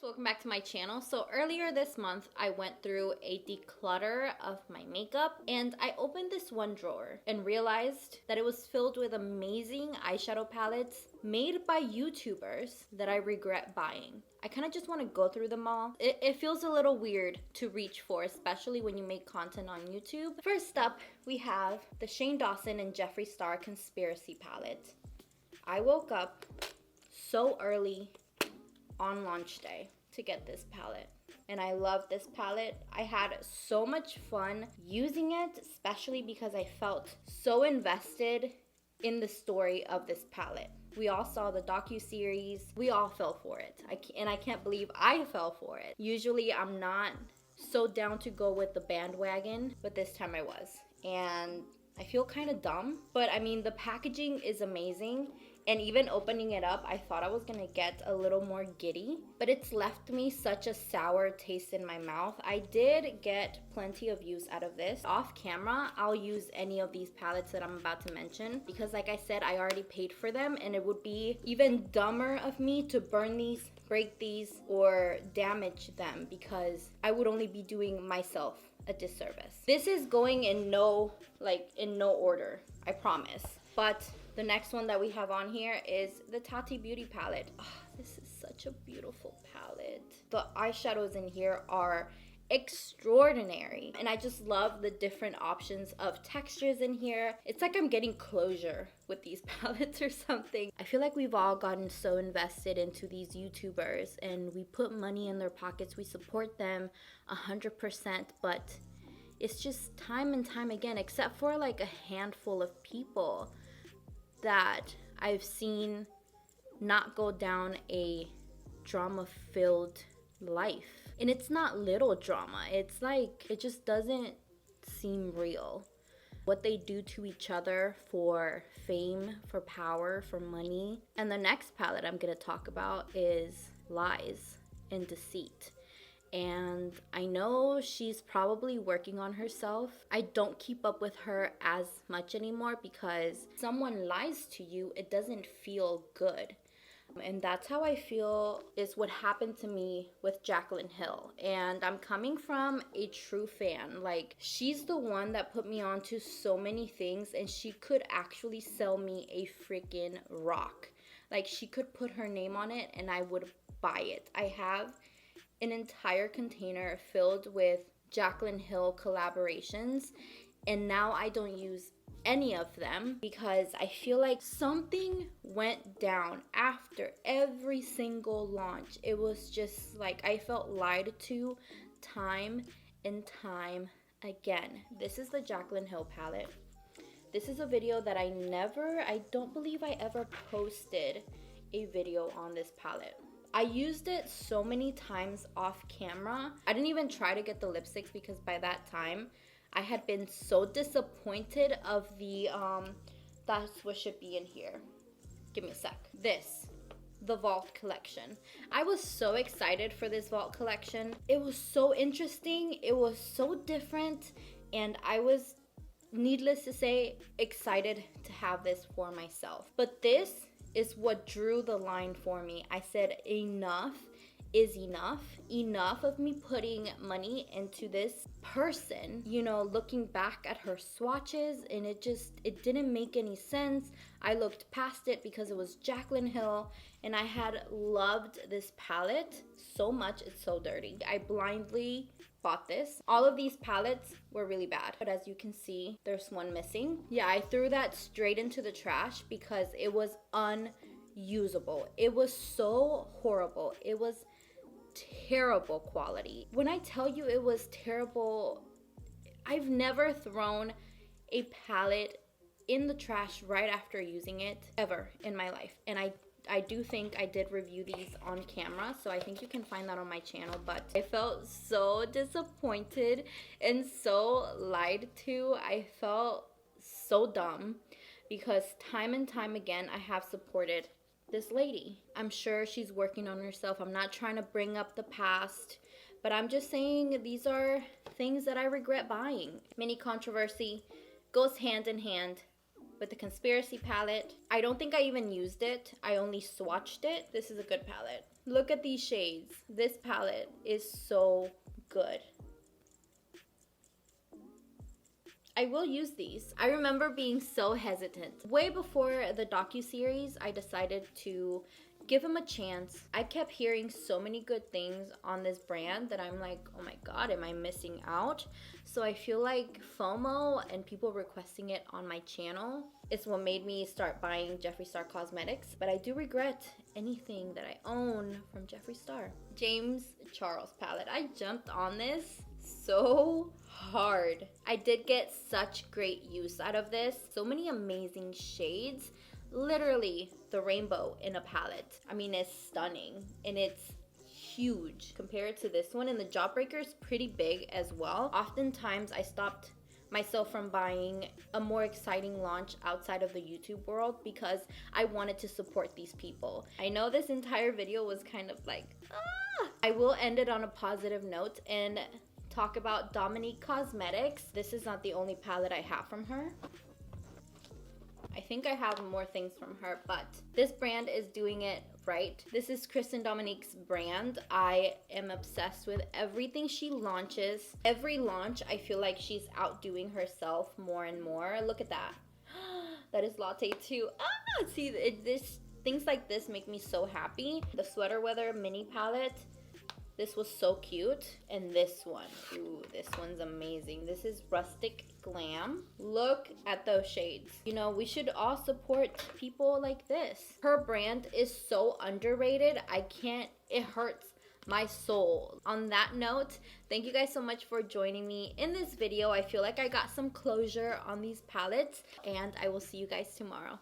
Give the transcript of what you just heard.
welcome back to my channel. So earlier this month I went through a declutter of my makeup and I opened this one drawer and realized that it was filled with amazing eyeshadow palettes made by YouTubers that I regret buying. I kind of just want to go through them all. It feels a little weird to reach for, especially when you make content on YouTube. First up, we have the Shane Dawson and Jeffree Star Conspiracy Palette. I woke up so early on launch day to get this palette, and I love this palette. I had so much fun using it, especially because I felt so invested in the story of this palette. We all saw the docu-series. We all fell for it. I can't believe I fell for it. Usually I'm not so down to go with the bandwagon, but this time I was. And I feel kind of dumb, but I mean, the packaging is amazing. And even opening it up, I thought I was gonna get a little more giddy, but it's left me such a sour taste in my mouth. I did get plenty of use out of this. Off camera, I'll use any of these palettes that I'm about to mention because like I said, I already paid for them, and it would be even dumber of me to burn these, break these, or damage them because I would only be doing myself a disservice. This is going in no order, I promise. But the next one that we have on here is the Tati Beauty palette. Oh, this is such a beautiful palette. The eyeshadows in here are extraordinary, and I just love the different options of textures in here. It's like I'm getting closure with these palettes or something. I feel like we've all gotten so invested into these YouTubers and we put money in their pockets. We support them 100%, but it's just time and time again, except for like a handful of people that I've seen not go down a drama-filled life. And it's not little drama. It's like, it just doesn't seem real. What they do to each other for fame, for power, for money. And the next palette I'm gonna talk about is Lies and Deceit. And I know she's probably working on herself. I don't keep up with her as much anymore because someone lies to you, it doesn't feel good. And that's how I feel is what happened to me with Jaclyn Hill. And I'm coming from a true fan. Like, she's the one that put me on to so many things, and she could actually sell me a freaking rock. Like, she could put her name on it and I would buy it. I have an entire container filled with Jaclyn Hill collaborations, and now I don't use any of them because I feel like something went down after every single launch. It was just like I felt lied to time and time again. This is the Jaclyn Hill palette. This is a video that I don't believe I ever posted a video on this palette. I used it so many times off camera. I didn't even try to get the lipsticks because by that time I had been so disappointed of the that's what should be in here. Give me a sec. The Vault collection. I was so excited for this Vault collection. It was so interesting. It was so different, and I was, needless to say, excited to have this for myself. But this is what drew the line for me. I said enough is enough. Enough of me putting money into this person, you know, looking back at her swatches, and it didn't make any sense. I looked past it because it was Jaclyn Hill, and I had loved this palette so much. It's so dirty. I blindly bought this. All of these palettes were really bad, but as you can see, there's one missing. Yeah, I threw that straight into the trash because it was unusable. It was so horrible. It was terrible quality. When I tell you it was terrible, I've never thrown a palette in the trash right after using it ever in my life. And I do think I did review these on camera, so I think you can find that on my channel, but I felt so disappointed and so lied to. I felt so dumb because time and time again I have supported this lady. I'm sure she's working on herself. I'm not trying to bring up the past, but I'm just saying these are things that I regret buying. Mini controversy goes hand in hand with the Conspiracy palette. I don't think I even used it. I only swatched it. This is a good palette. Look at these shades. This palette is so good. I will use these. I remember being so hesitant. Way before the docuseries, I decided to give him a chance. I kept hearing so many good things on this brand that I'm like, oh my god, am I missing out? So I feel like FOMO and people requesting it on my channel is what made me start buying Jeffree Star cosmetics. But I do regret anything that I own from Jeffree Star. James Charles palette. I jumped on this so hard. I did get such great use out of this. So many amazing shades. Literally the rainbow in a palette. I mean, it's stunning and it's huge compared to this one, and the Jawbreaker is pretty big as well. Oftentimes I stopped myself from buying a more exciting launch outside of the YouTube world because I wanted to support these people. I know this entire video was kind of like, I will end it on a positive note and talk about Dominique Cosmetics. This is not the only palette I have from her. I think I have more things from her, but this brand is doing it right. This is Kristen Dominique's brand. I am obsessed with everything she launches. Every launch, I feel like she's outdoing herself more and more. Look at that. That is Latte too. See, things like this make me so happy. The Sweater Weather mini palette. This was so cute. And this one, ooh, this one's amazing. This is Rustic Glam. Look at those shades. You know, we should all support people like this. Her brand is so underrated. It hurts my soul. On that note, thank you guys so much for joining me in this video. I feel like I got some closure on these palettes, and I will see you guys tomorrow.